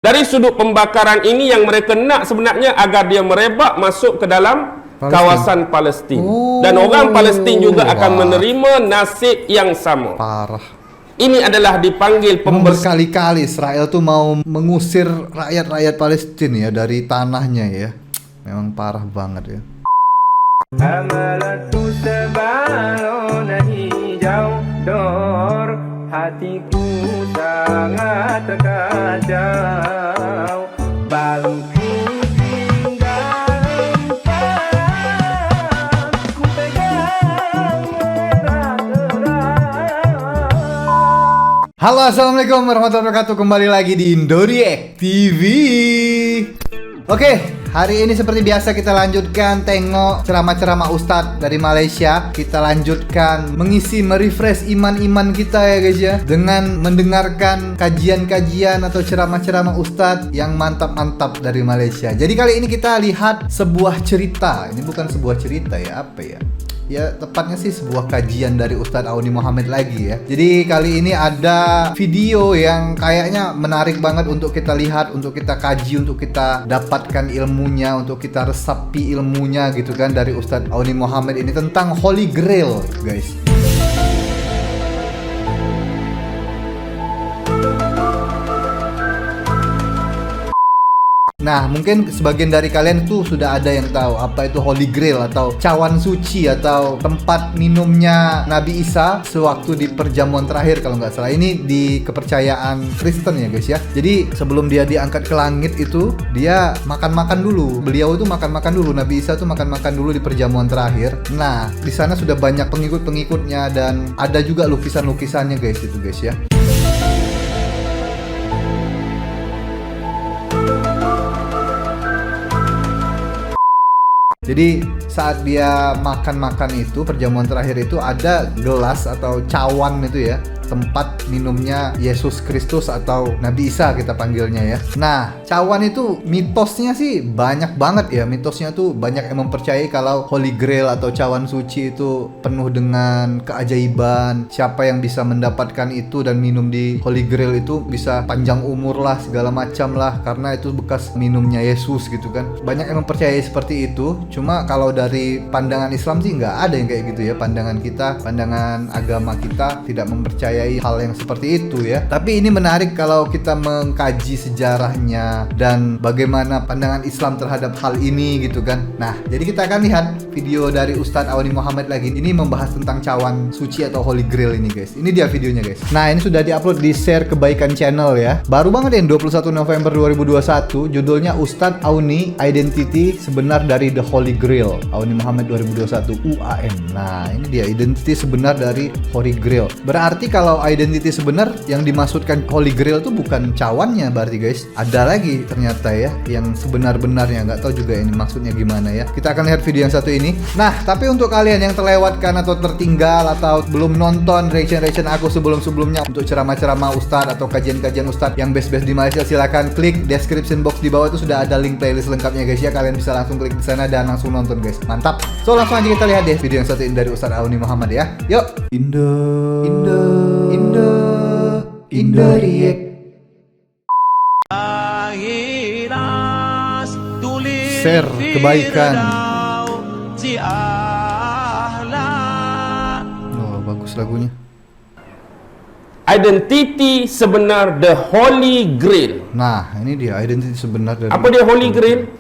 Dari sudut pembakaran ini yang mereka nak sebenarnya agar dia merebak masuk ke dalam kawasan Palestin. Dan orang Palestin juga akan menerima nasib yang sama. Parah. Ini adalah dipanggil Berkali-kali Israel tuh mau mengusir rakyat-rakyat Palestina ya dari tanahnya ya. Memang parah banget ya. Amalatku sebalona hijau dor, hatiku sangat terkacau. Balku tinggal empat, ku pegang merah terang. Halo, assalamualaikum warahmatullahi wabarakatuh. Kembali lagi di Indoriek TV. Oke, hari ini seperti biasa kita lanjutkan tengok ceramah-ceramah Ustadz dari Malaysia. Kita lanjutkan merefresh iman-iman kita ya guys ya, dengan mendengarkan kajian-kajian atau ceramah-ceramah Ustadz yang mantap-mantap dari Malaysia. Jadi kali ini kita lihat sebuah cerita. Ini bukan sebuah cerita ya, apa ya? Ya tepatnya sih sebuah kajian dari Ustadz Auni Muhammad lagi ya. Jadi kali ini ada video yang kayaknya menarik banget untuk kita lihat, untuk kita kaji, untuk kita dapatkan ilmunya, untuk kita resapi ilmunya gitu kan dari Ustadz Auni Muhammad ini tentang Holy Grail guys. Nah, mungkin sebagian dari kalian tuh sudah ada yang tahu apa itu Holy Grail atau cawan suci atau tempat minumnya Nabi Isa sewaktu di perjamuan terakhir kalau nggak salah. Ini di kepercayaan Kristen ya guys ya. Jadi sebelum dia diangkat ke langit itu dia makan-makan dulu. Beliau itu makan-makan dulu. Nabi Isa tuh makan-makan dulu di perjamuan terakhir. Nah, di sana sudah banyak pengikut-pengikutnya dan ada juga lukisan-lukisannya guys itu guys ya. Jadi saat dia makan-makan itu perjamuan terakhir itu ada gelas atau cawan itu ya, tempat minumnya Yesus Kristus atau Nabi Isa kita panggilnya ya. Nah, cawan itu mitosnya sih banyak banget ya. Mitosnya tuh banyak yang mempercayai kalau Holy Grail atau cawan suci itu penuh dengan keajaiban. Siapa yang bisa mendapatkan itu dan minum di Holy Grail itu bisa panjang umur lah, segala macam lah, karena itu bekas minumnya Yesus gitu kan. Banyak yang mempercayai seperti itu. Cuma kalau dari pandangan Islam sih nggak ada yang kayak gitu ya. Pandangan kita, pandangan agama kita tidak mempercayai hal yang seperti itu ya. Tapi ini menarik kalau kita mengkaji sejarahnya dan bagaimana pandangan Islam terhadap hal ini gitu kan. Nah, jadi kita akan lihat video dari Ustadz Auni Muhammad lagi. Ini membahas tentang cawan suci atau Holy Grail ini guys. Ini dia videonya guys. Nah, ini sudah diupload di Share Kebaikan Channel ya. Baru banget ya, 21 November 2021. Judulnya Ustadz Auni Identity Sebenar dari The Holy Grail. Auni Muhammad 2021 UAM. Nah, ini dia identity sebenar dari Holy Grail. Berarti kalau identity sebenar yang dimaksudkan Holy Grail itu bukan cawannya berarti guys. Ada lagi ternyata ya yang sebenar-benarnya. Nggak tahu juga ini maksudnya gimana ya. Kita akan lihat video yang satu ini. Nah, tapi untuk kalian yang terlewatkan atau tertinggal atau belum nonton reaction aku sebelum-sebelumnya untuk ceramah-ceramah Ustadz atau kajian-kajian Ustadz yang best-best di Malaysia, silakan klik description box di bawah, itu sudah ada link playlist lengkapnya guys ya. Kalian bisa langsung klik di sana dan langsung nonton guys. Mantap. So langsung aja kita lihat deh video yang satu ini dari Ustadz Auni Muhammad ya. Yuk. Indoriek. Share kebaikan. Oh, bagus lagunya. identiti sebenar The Holy Grail. Nah, ini dia identiti sebenar dari Apa dia Holy Grail?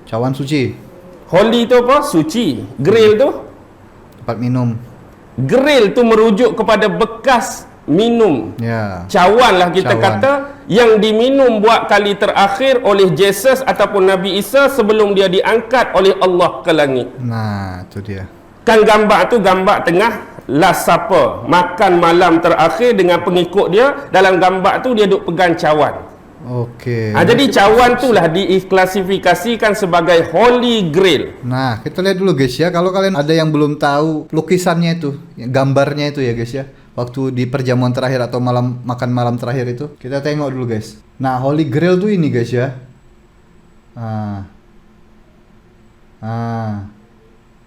cawan suci. Holy itu apa? Suci. Grail tu? Tempat minum. Grail tu merujuk kepada bekas minum. Ya. Cawan lah kita Cawan. kata, yang diminum buat kali terakhir oleh Yesus ataupun Nabi Isa sebelum dia diangkat oleh Allah ke langit. Nah, itu dia. Kan gambar tu gambar tengah Last Supper, makan malam terakhir dengan pengikut dia. Dalam gambar tu dia duk pegang cawan. Oke. Jadi cawan tu lah diklasifikasikan sebagai Holy Grail. Nah, kita lihat dulu guys ya. Kalau kalian ada yang belum tahu lukisannya itu, gambarnya itu ya guys ya. Waktu di perjamuan terakhir atau makan malam terakhir itu, kita tengok dulu guys. Nah, Holy Grail tuh ini guys ya.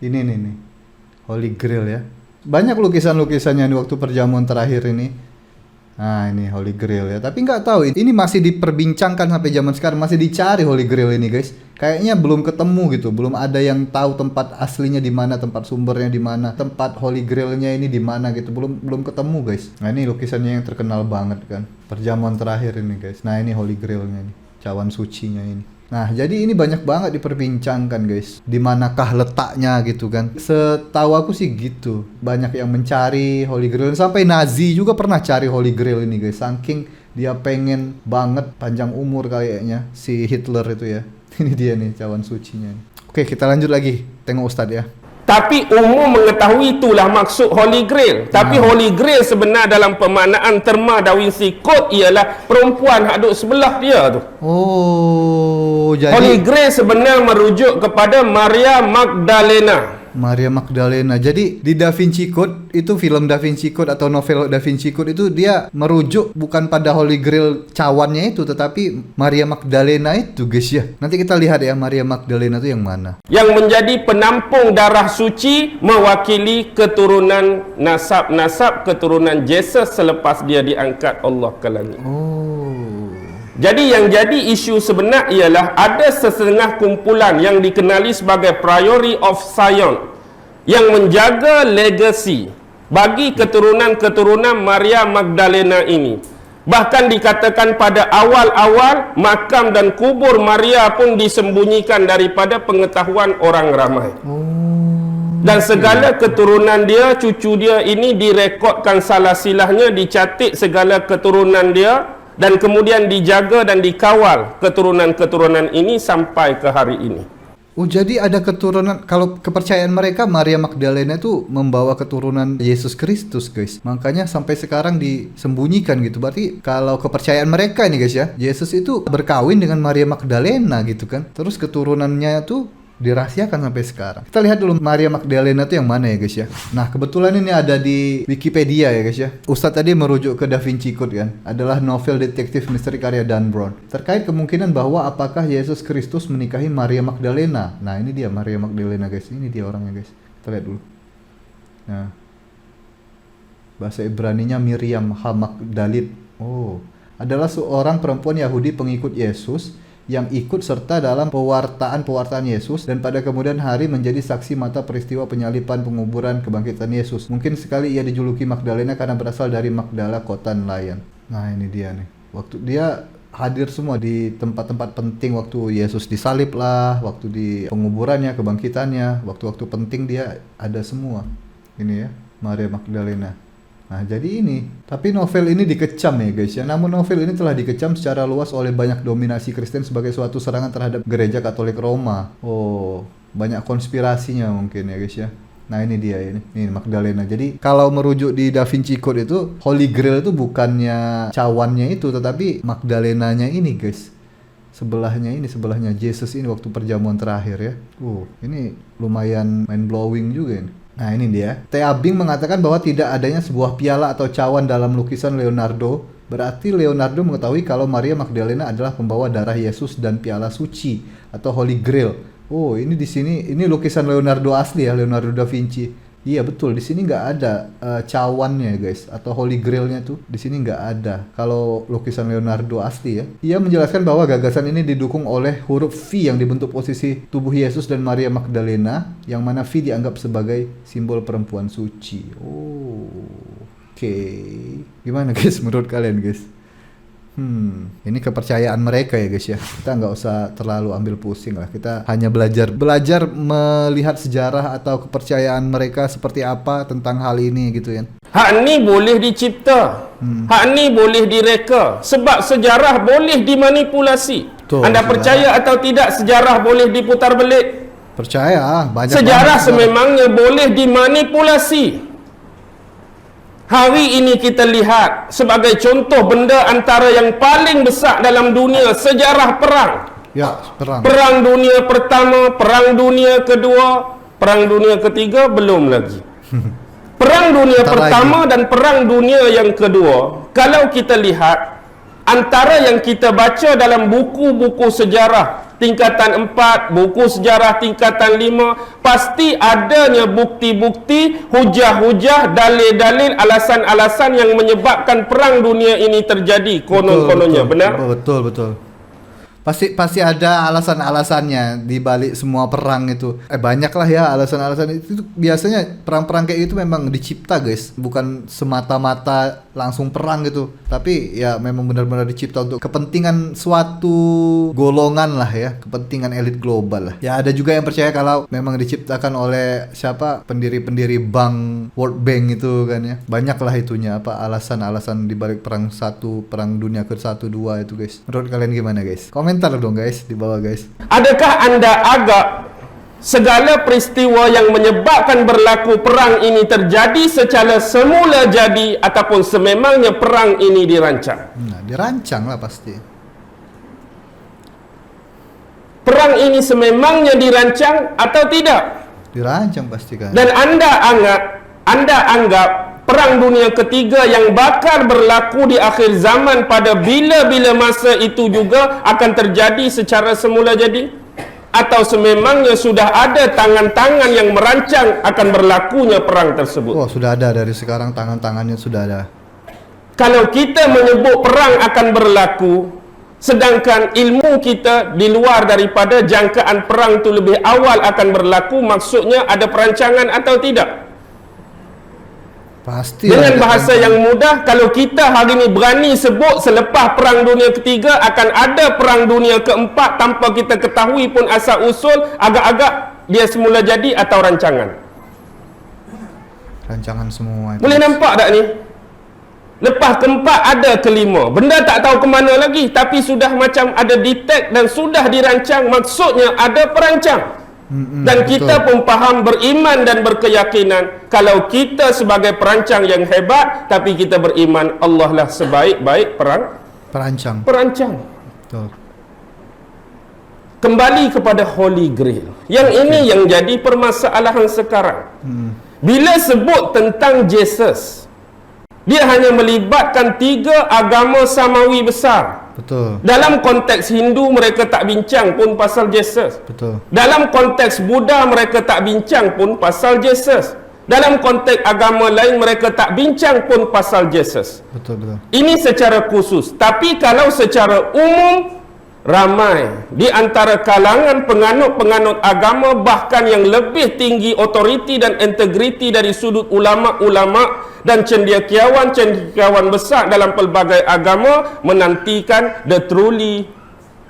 Ini nih. Holy Grail ya. Banyak lukisan-lukisannya di waktu perjamuan terakhir ini. Nah ini Holy Grail ya. Tapi nggak tahu ini masih diperbincangkan sampai zaman sekarang, masih dicari Holy Grail ini guys. Kayaknya belum ketemu gitu, belum ada yang tahu tempat aslinya di mana, tempat sumbernya di mana, tempat Holy Grailnya ini di mana gitu. Belum ketemu guys. Nah ini lukisannya yang terkenal banget kan. Perjamuan terakhir ini guys. Nah ini Holy Grailnya ini, cawan sucinya ini. Nah, jadi ini banyak banget diperbincangkan guys. Di manakah letaknya gitu kan. Setahu aku sih gitu. Banyak yang mencari Holy Grail. Sampai Nazi juga pernah cari Holy Grail ini guys. Saking dia pengen banget panjang umur kayaknya si Hitler itu ya. Ini dia nih cawan sucinya. Oke, kita lanjut lagi. Tengok Ustadz ya. Tapi umum mengetahui itulah maksud Holy Grail. Tapi Holy Grail sebenar dalam pemaknaan terma Da Vinci Code ialah perempuan hak duduk sebelah dia tu. Oh, jadi Holy Grail sebenar merujuk kepada Maria Magdalena. Maria Magdalena. Jadi di Da Vinci Code itu, film Da Vinci Code atau novel Da Vinci Code itu dia merujuk bukan pada Holy Grail cawannya itu, tetapi Maria Magdalena itu guys ya. Nanti kita lihat ya Maria Magdalena itu yang mana. Yang menjadi penampung darah suci mewakili keturunan nasab keturunan Yesus selepas dia diangkat Allah ke langit. Jadi yang jadi isu sebenar ialah ada sesetengah kumpulan yang dikenali sebagai Priory of Zion yang menjaga legasi bagi keturunan-keturunan Maria Magdalena ini. Bahkan dikatakan pada awal-awal makam dan kubur Maria pun disembunyikan daripada pengetahuan orang ramai. Dan segala keturunan dia, cucu dia ini direkodkan salah silahnya, dicatat segala keturunan dia, dan kemudian dijaga dan dikawal keturunan-keturunan ini sampai ke hari ini. Oh, jadi ada keturunan. Kalau kepercayaan mereka Maria Magdalena itu membawa keturunan Yesus Kristus guys. Makanya sampai sekarang disembunyikan gitu. Berarti kalau kepercayaan mereka ini guys ya, Yesus itu berkawin dengan Maria Magdalena gitu kan. Terus keturunannya tuh dirahasiakan sampai sekarang. Kita lihat dulu Maria Magdalena itu yang mana ya guys ya. Nah kebetulan ini ada di Wikipedia ya guys ya. Ustadz tadi merujuk ke Da Vinci Code kan. Adalah novel detektif misteri karya Dan Brown. Terkait kemungkinan bahwa apakah Yesus Kristus menikahi Maria Magdalena. Nah ini dia Maria Magdalena guys. Ini dia orangnya guys. Kita lihat dulu. Nah bahasa Ibraninya Miriam HaMagdalit. Oh, adalah seorang perempuan Yahudi pengikut Yesus yang ikut serta dalam pewartaan Yesus dan pada kemudian hari menjadi saksi mata peristiwa penyaliban, penguburan, kebangkitan Yesus. Mungkin sekali ia dijuluki Magdalena karena berasal dari Magdala, kota nelayan. Nah ini dia nih. Waktu dia hadir semua di tempat-tempat penting, waktu Yesus disalib lah, waktu di penguburannya, kebangkitannya, waktu-waktu penting dia ada semua. Ini ya, Maria Magdalena. Nah jadi ini, tapi novel ini dikecam ya guys ya. Namun novel ini telah dikecam secara luas oleh banyak dominasi Kristen sebagai suatu serangan terhadap gereja Katolik Roma. Oh, banyak konspirasinya mungkin ya guys ya. Nah ini dia ini Magdalena. Jadi kalau merujuk di Da Vinci Code itu Holy Grail itu bukannya cawannya itu, tetapi Magdalenanya ini guys. Sebelahnya Yesus ini waktu perjamuan terakhir ya. Ini lumayan mind blowing juga ini. Nah ini dia. Thea Bing mengatakan bahwa tidak adanya sebuah piala atau cawan dalam lukisan Leonardo. Berarti Leonardo mengetahui kalau Maria Magdalena adalah pembawa darah Yesus dan piala suci atau Holy Grail. Oh ini di sini ini lukisan Leonardo asli ya, Leonardo da Vinci. Iya betul, di sini nggak ada cawannya guys, atau Holy Grailnya tuh di sini nggak ada. Kalau lukisan Leonardo asli ya, ia menjelaskan bahwa gagasan ini didukung oleh huruf V yang dibentuk posisi tubuh Yesus dan Maria Magdalena, yang mana V dianggap sebagai simbol perempuan suci. Oke. Gimana guys menurut kalian guys? Ini kepercayaan mereka ya guys ya. Kita nggak usah terlalu ambil pusing lah. Kita hanya belajar melihat sejarah atau kepercayaan mereka seperti apa tentang hal ini gitu ya. Hak ni boleh dicipta, hak ni boleh direka. Sebab sejarah boleh dimanipulasi. Betul, Anda percaya atau tidak sejarah boleh diputar belik? Percaya, banyak Sejarah banget. sememangnya boleh dimanipulasi. Hari ini kita lihat sebagai contoh benda antara yang paling besar dalam dunia, sejarah perang. Ya, perang. Perang dunia pertama, perang dunia kedua, perang dunia ketiga belum lagi. Perang dunia pertama dan perang dunia yang kedua, kalau kita lihat antara yang kita baca dalam buku-buku sejarah tingkatan 4, buku sejarah tingkatan 5, pasti adanya bukti-bukti, hujah-hujah, dalil-dalil, alasan-alasan yang menyebabkan perang dunia ini terjadi konon-kononnya. Benar? Betul. Pasti ada alasan-alasannya di balik semua perang itu. Banyak lah ya alasan-alasan itu. Biasanya perang-perang kayak itu memang dicipta, guys. Bukan semata-mata langsung perang gitu. Tapi ya memang benar-benar dicipta untuk kepentingan suatu golongan lah ya, kepentingan elit global lah. Ya ada juga yang percaya kalau memang diciptakan oleh siapa pendiri-pendiri bank World Bank itu kan ya. Banyak lah itunya alasan-alasan di balik perang dunia ke-1, 2 itu, guys. Menurut kalian gimana, guys? Komentar dong, guys, di bawah, guys. Adakah Anda anggap segala peristiwa yang menyebabkan berlaku perang ini terjadi secara semula jadi ataupun sememangnya perang ini dirancang? Nah, dirancang lah pasti. Perang ini sememangnya dirancang atau tidak? Dirancang pasti kan. Dan Anda anggap perang dunia ketiga yang bakal berlaku di akhir zaman pada bila-bila masa itu juga akan terjadi secara semula jadi? Atau sememangnya sudah ada tangan-tangan yang merancang akan berlakunya perang tersebut? Oh, sudah ada dari sekarang, tangan-tangannya sudah ada. Kalau kita menyebut perang akan berlaku, sedangkan ilmu kita di luar daripada jangkaan perang itu lebih awal akan berlaku, maksudnya ada perancangan atau tidak? Pasti. Dengan bahasa yang mudah, kalau kita hari ini berani sebut selepas perang dunia ketiga akan ada perang dunia keempat tanpa kita ketahui pun asal usul, agak-agak dia semula jadi atau rancangan? Rancangan semua itu. Boleh nampak tak ni? Lepas keempat ada kelima. Benda tak tahu ke mana lagi, tapi sudah macam ada detect dan sudah dirancang, maksudnya ada perancang. Dan kita pun faham, beriman dan berkeyakinan kalau kita sebagai perancang yang hebat, tapi kita beriman Allah lah sebaik-baik perancang. Betul. Kembali kepada Holy Grail. Yang ini yang jadi permasalahan sekarang. Bila sebut tentang Jesus, dia hanya melibatkan 3 agama samawi besar. Betul. Dalam konteks Hindu mereka tak bincang pun pasal Jesus. Betul. Dalam konteks Buddha mereka tak bincang pun pasal Jesus. Dalam konteks agama lain mereka tak bincang pun pasal Jesus. Betul. Ini secara khusus. Tapi kalau secara umum, ramai di antara kalangan penganut-penganut agama, bahkan yang lebih tinggi otoriti dan integriti dari sudut ulama-ulama dan cendekiawan besar dalam pelbagai agama, menantikan the truly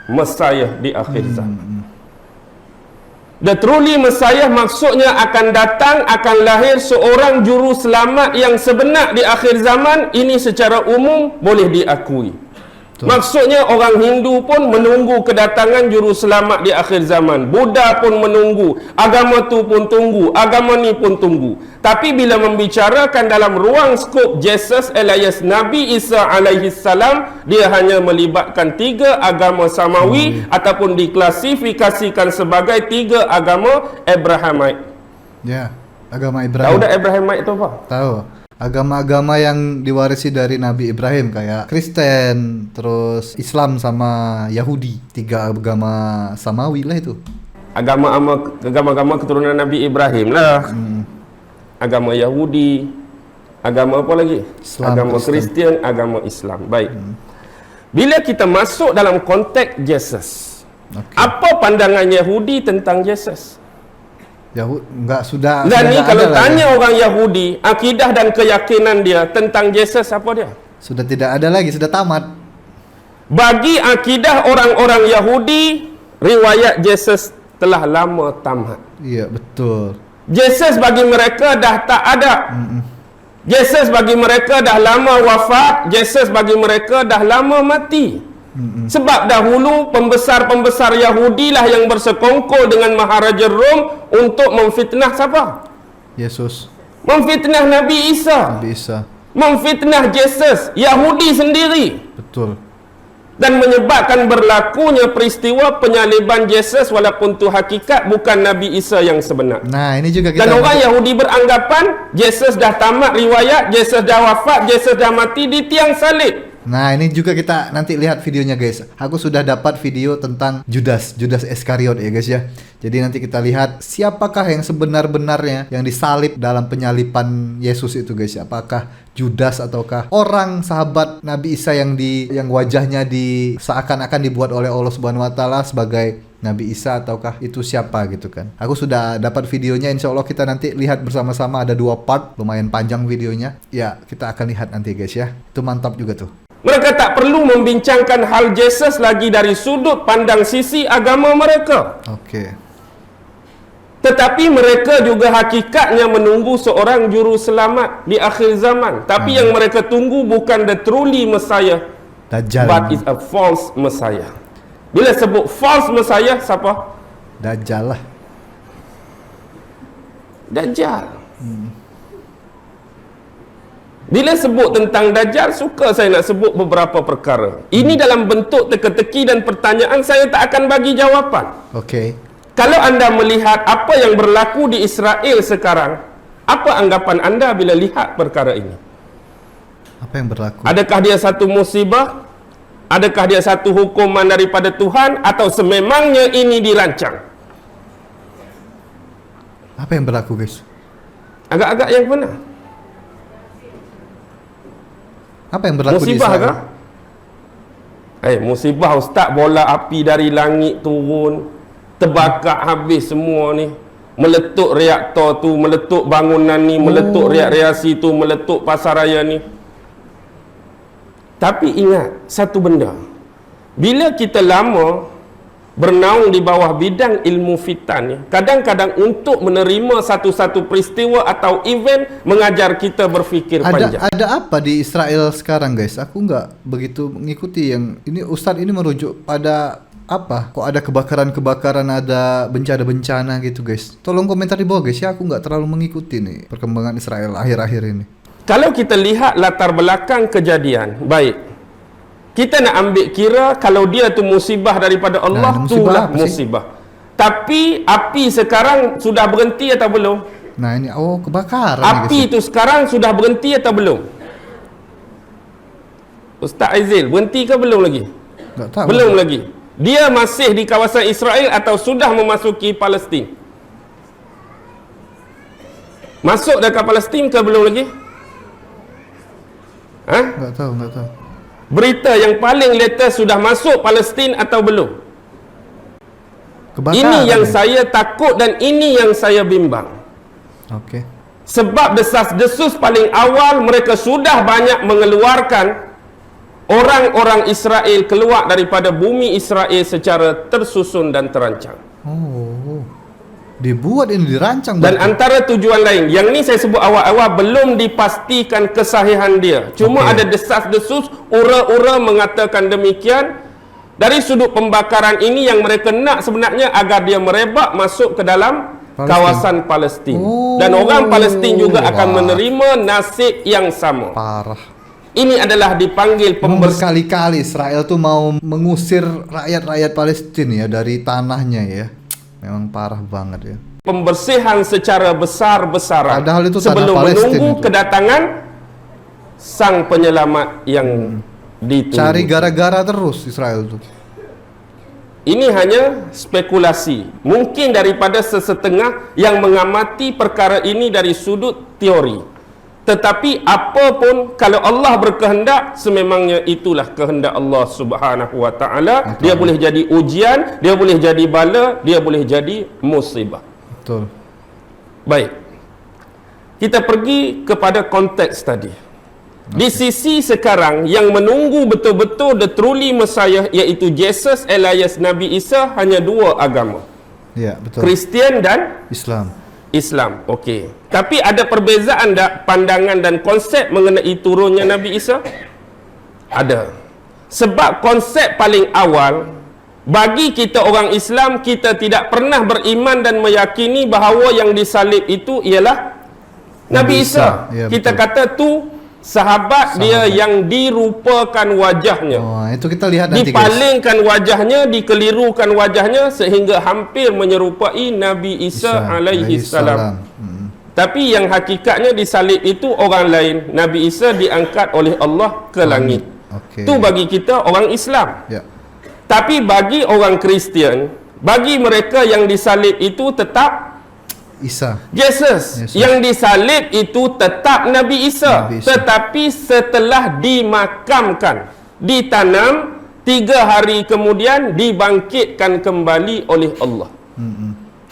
Messiah di akhir zaman. The truly Messiah maksudnya akan datang, akan lahir seorang juru selamat yang sebenar di akhir zaman. Ini secara umum boleh diakui. Maksudnya orang Hindu pun menunggu kedatangan juru selamat di akhir zaman. Buddha pun menunggu, agama tu pun tunggu, agama ni pun tunggu. Tapi bila membicarakan dalam ruang skop Jesus alias Nabi Isa alaihi salam, dia hanya melibatkan 3 agama samawi ataupun diklasifikasikan sebagai 3 agama Abrahamite. Ya, agama Ibrahim. Tahu tak Abrahamite itu apa? Tahu. Agama-agama yang diwarisi dari Nabi Ibrahim kayak Kristen, terus Islam sama Yahudi. 3 agama samawi lah itu. Agama-agama keturunan Nabi Ibrahim lah. Agama Yahudi, agama apa lagi? Islam, agama Kristen, agama Islam. Baik. Bila kita masuk dalam konteks Jesus, apa pandangan Yahudi tentang Jesus? Sudah. Dan ni kalau tanya ya. orang Yahudi, akidah dan keyakinan dia tentang Jesus apa dia? Sudah tidak ada lagi, sudah tamat. Bagi akidah orang-orang Yahudi, riwayat Jesus telah lama tamat. Iya, betul. Jesus bagi mereka dah tak ada. Jesus bagi mereka dah lama wafat. Jesus bagi mereka dah lama mati. Sebab dahulu pembesar-pembesar Yahudi lah yang bersekongkol dengan Maharaja Rom untuk memfitnah siapa? Yesus. Memfitnah Nabi Isa. Memfitnah Jesus, Yahudi sendiri. Betul. Dan menyebabkan berlakunya peristiwa penyaliban Jesus walaupun itu hakikat, bukan Nabi Isa yang sebenar. Nah, ini juga kita. Dan orang Yahudi beranggapan Jesus dah tamat riwayat, Jesus dah wafat, Jesus dah mati di tiang salib. Nah, ini juga kita nanti lihat videonya guys. Aku sudah dapat video tentang Judas Iskariot ya guys ya. Jadi nanti kita lihat siapakah yang sebenar-benarnya yang disalib dalam penyalipan Yesus itu guys. Apakah Judas ataukah orang sahabat Nabi Isa yang wajahnya seakan-akan dibuat oleh Allah Subhanahu wa taala sebagai Nabi Isa, ataukah itu siapa gitu kan. Aku sudah dapat videonya, insya Allah kita nanti lihat bersama-sama, ada 2 part, lumayan panjang videonya. Ya, kita akan lihat nanti guys ya. Itu mantap juga tuh. Mereka tak perlu membincangkan hal Yesus lagi dari sudut pandang sisi agama mereka. Oke. Tetapi mereka juga hakikatnya menunggu seorang juru selamat di akhir zaman. Tapi yang mereka tunggu bukan the truly Messiah, Dajjal. but is a false Messiah. Bila sebut false Messiah, siapa? Dajjal lah. Dajjal. Bila sebut tentang Dajjal, suka saya nak sebut beberapa perkara. Ini dalam bentuk teka-teki dan pertanyaan, saya tak akan bagi jawapan. Oke. Kalau anda melihat apa yang berlaku di Israel sekarang, apa anggapan anda bila lihat perkara ini? Apa yang berlaku? Adakah dia satu musibah? Adakah dia satu hukuman daripada Tuhan? Atau sememangnya ini dirancang? Apa yang berlaku guys? Agak-agak yang benar. Apa yang berlaku Musibah di Israel? kah? Musibah ustaz, bola api dari langit turun, terbakar habis semua ni. Meletup reaktor tu, meletup bangunan ni, meletup reaksi tu, meletup pasaraya ni. Tapi ingat satu benda. Bila kita lama bernaung di bawah bidang ilmu fitan ni, kadang-kadang untuk menerima satu-satu peristiwa atau event mengajar kita berfikir panjang. Ada apa di Israel sekarang guys? Aku nggak begitu mengikuti yang ini. Ustadz ini merujuk pada apa? Kok ada kebakaran-kebakaran, ada bencana-bencana gitu guys? Tolong komentar di bawah guys ya. Aku nggak terlalu mengikuti nih perkembangan Israel akhir-akhir ini. Kalau kita lihat latar belakang kejadian, baik, kita nak ambil kira kalau dia tu musibah daripada Allah, itulah musibah. Tapi api sekarang sudah berhenti atau belum? Nah ini, kebakaran. Api itu sekarang sudah berhenti atau belum? Ustaz Aizil, berhenti ke belum lagi? Nggak tahu. Belum lagi. Dia masih di kawasan Israel atau sudah memasuki Palestin? Masuk dekat Palestin ke belum lagi? Nggak tahu. Berita yang paling latest, sudah masuk Palestin atau belum? Kebakaran. Ini yang saya takut dan ini yang saya bimbang. Oke. Sebab desas-desus paling awal mereka sudah banyak mengeluarkan orang-orang Israel keluar daripada bumi Israel secara tersusun dan terancang. Dibuat ini, dirancang. Dan antara tujuan lain, yang ni saya sebut awal-awal belum dipastikan kesahihan dia. Cuma ada desas-desus, ura-ura mengatakan demikian. Dari sudut pembakaran ini yang mereka nak sebenarnya agar dia merebak masuk ke dalam kawasan Palestin. Dan orang Palestin juga akan menerima nasib yang sama. Parah. Ini adalah dipanggil Berkali-kali Israel tuh mau mengusir rakyat-rakyat Palestina ya dari tanahnya ya. Memang parah banget ya. Pembersihan secara besar-besaran. Padahal itu sebelum tanah Palestin menunggu itu. kedatangan sang penyelamat yang ditunggu. Cari gara-gara terus Israel tuh. Ini hanya spekulasi. Mungkin daripada sesetengah yang mengamati perkara ini dari sudut teori. Tetapi apapun, kalau Allah berkehendak, sememangnya itulah kehendak Allah Subhanahu wa taala. Dia boleh jadi ujian, dia boleh jadi bala, dia boleh jadi musibah. Betul. Baik. Kita pergi kepada konteks tadi. Di sisi sekarang yang menunggu betul-betul the truly Messiah, iaitu Jesus alias Nabi Isa, hanya 2 agama. Ya, betul. Kristian dan Islam. Okey. Tapi ada perbezaan tak pandangan dan konsep mengenai turunnya Nabi Isa? Ada. Sebab konsep paling awal bagi kita orang Islam, kita tidak pernah beriman dan meyakini bahawa yang disalib itu ialah Nabi Isa. Ya, kita betul. kata tu sahabat dia yang dirupakan wajahnya. Itu kita lihat nanti guys. Dipalingkan wajahnya, dikelirukan wajahnya sehingga hampir menyerupai Nabi Isa alaihi salam. Tapi yang hakikatnya disalib itu orang lain. Nabi Isa diangkat oleh Allah ke langit. Oke. Tu bagi kita orang Islam. Ya. Tapi bagi orang Kristian, bagi mereka yang disalib itu tetap Isa. Yesus. Yesus. Yang disalib itu tetap Nabi Isa. Nabi Isa. Tetapi setelah dimakamkan, ditanam, 3 hari kemudian dibangkitkan kembali oleh Allah.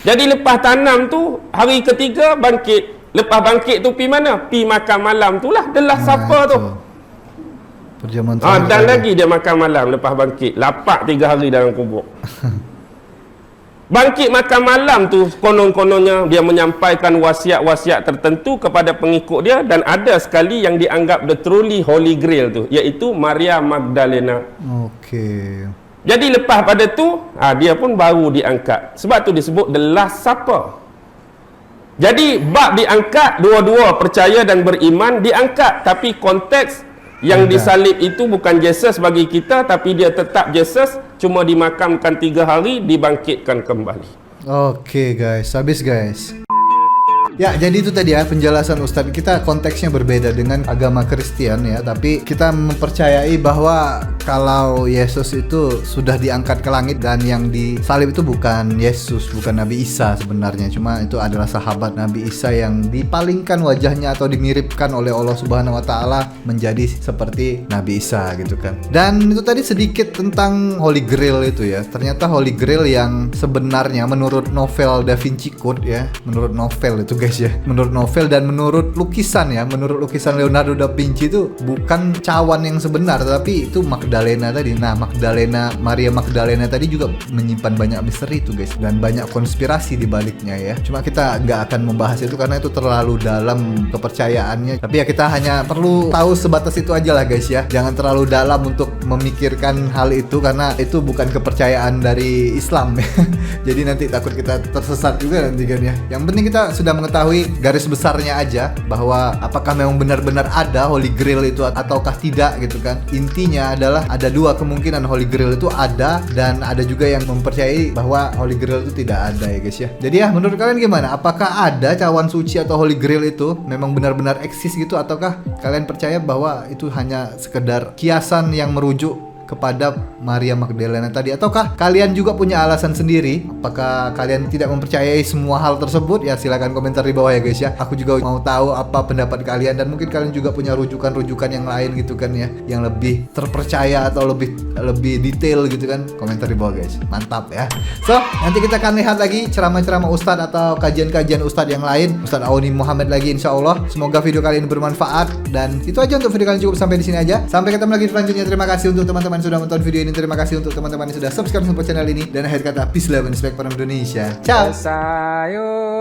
Jadi lepas tanam tu, hari ketiga bangkit. Lepas bangkit tu pi mana? Pi makan malam tu lah. Delah siapa tu? Perjamuan Dan terakhir. lagi dia makan malam lepas bangkit. Lapak 3 hari dalam kubur. Bangkit makan malam tu, konon-kononnya dia menyampaikan wasiat-wasiat tertentu kepada pengikut dia, dan ada sekali yang dianggap the truly Holy Grail tu, iaitu Maria Magdalena. Okey. Jadi lepas pada tu, dia pun baru diangkat. Sebab tu disebut the last supper. Jadi bab diangkat, dua-dua percaya dan beriman diangkat, tapi konteks yang disalib itu bukan Yesus bagi kita, tapi dia tetap Yesus, cuma dimakamkan 3 hari, dibangkitkan kembali. Oke guys, habis guys. Ya, jadi itu tadi ya penjelasan Ustadz. Kita konteksnya berbeda dengan agama Kristen ya, tapi kita mempercayai bahwa kalau Yesus itu sudah diangkat ke langit dan yang disalib itu bukan Yesus, bukan Nabi Isa sebenarnya. Cuma itu adalah sahabat Nabi Isa yang dipalingkan wajahnya atau dimiripkan oleh Allah Subhanahu wa taala menjadi seperti Nabi Isa gitu kan. Dan itu tadi sedikit tentang Holy Grail itu ya. Ternyata Holy Grail yang sebenarnya menurut novel Da Vinci Code ya, menurut novel itu guys ya, menurut novel dan menurut lukisan ya, menurut lukisan Leonardo da Vinci itu bukan cawan yang sebenar, tapi itu Magdalena tadi. Nah, Maria Magdalena tadi juga menyimpan banyak misteri itu guys, dan banyak konspirasi di baliknya ya. Cuma kita nggak akan membahas itu karena itu terlalu dalam kepercayaannya. Tapi ya kita hanya perlu tahu sebatas itu aja lah guys ya. Jangan terlalu dalam untuk memikirkan hal itu karena itu bukan kepercayaan dari Islam ya. Jadi nanti takut kita tersesat juga nanti kan ya. Yang penting kita sudah mengetahui garis besarnya aja bahwa apakah memang benar-benar ada Holy Grail itu ataukah tidak gitu kan. Intinya adalah ada 2 kemungkinan Holy Grail itu ada, dan ada juga yang mempercayai bahwa Holy Grail itu tidak ada ya guys ya. Jadi ya menurut kalian gimana? Apakah ada cawan suci atau Holy Grail itu memang benar-benar eksis gitu, ataukah kalian percaya bahwa itu hanya sekedar kiasan yang merujuk kepada Maria Magdalena tadi, ataukah kalian juga punya alasan sendiri? Apakah kalian tidak mempercayai semua hal tersebut? Ya silakan komentar di bawah ya guys ya. Aku juga mau tahu apa pendapat kalian, dan mungkin kalian juga punya rujukan-rujukan yang lain gitu kan ya, yang lebih terpercaya atau lebih detail gitu kan. Komentar di bawah guys. Mantap ya. So, nanti kita akan lihat lagi ceramah-ceramah Ustadz atau kajian-kajian Ustadz yang lain. Ustadz Auni Muhammad lagi insyaallah. Semoga video kali ini bermanfaat, dan itu aja untuk video kali ini, cukup sampai di sini aja. Sampai ketemu lagi selanjutnya. Terima kasih untuk teman-teman yang sudah menonton video ini. Terima kasih untuk teman-teman yang sudah subscribe support channel ini, dan akhir kata peace, love, and respect for Indonesia. Ciao. Sayonara,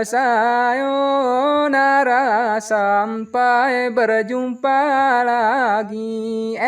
sayonara, sampai berjumpa lagi.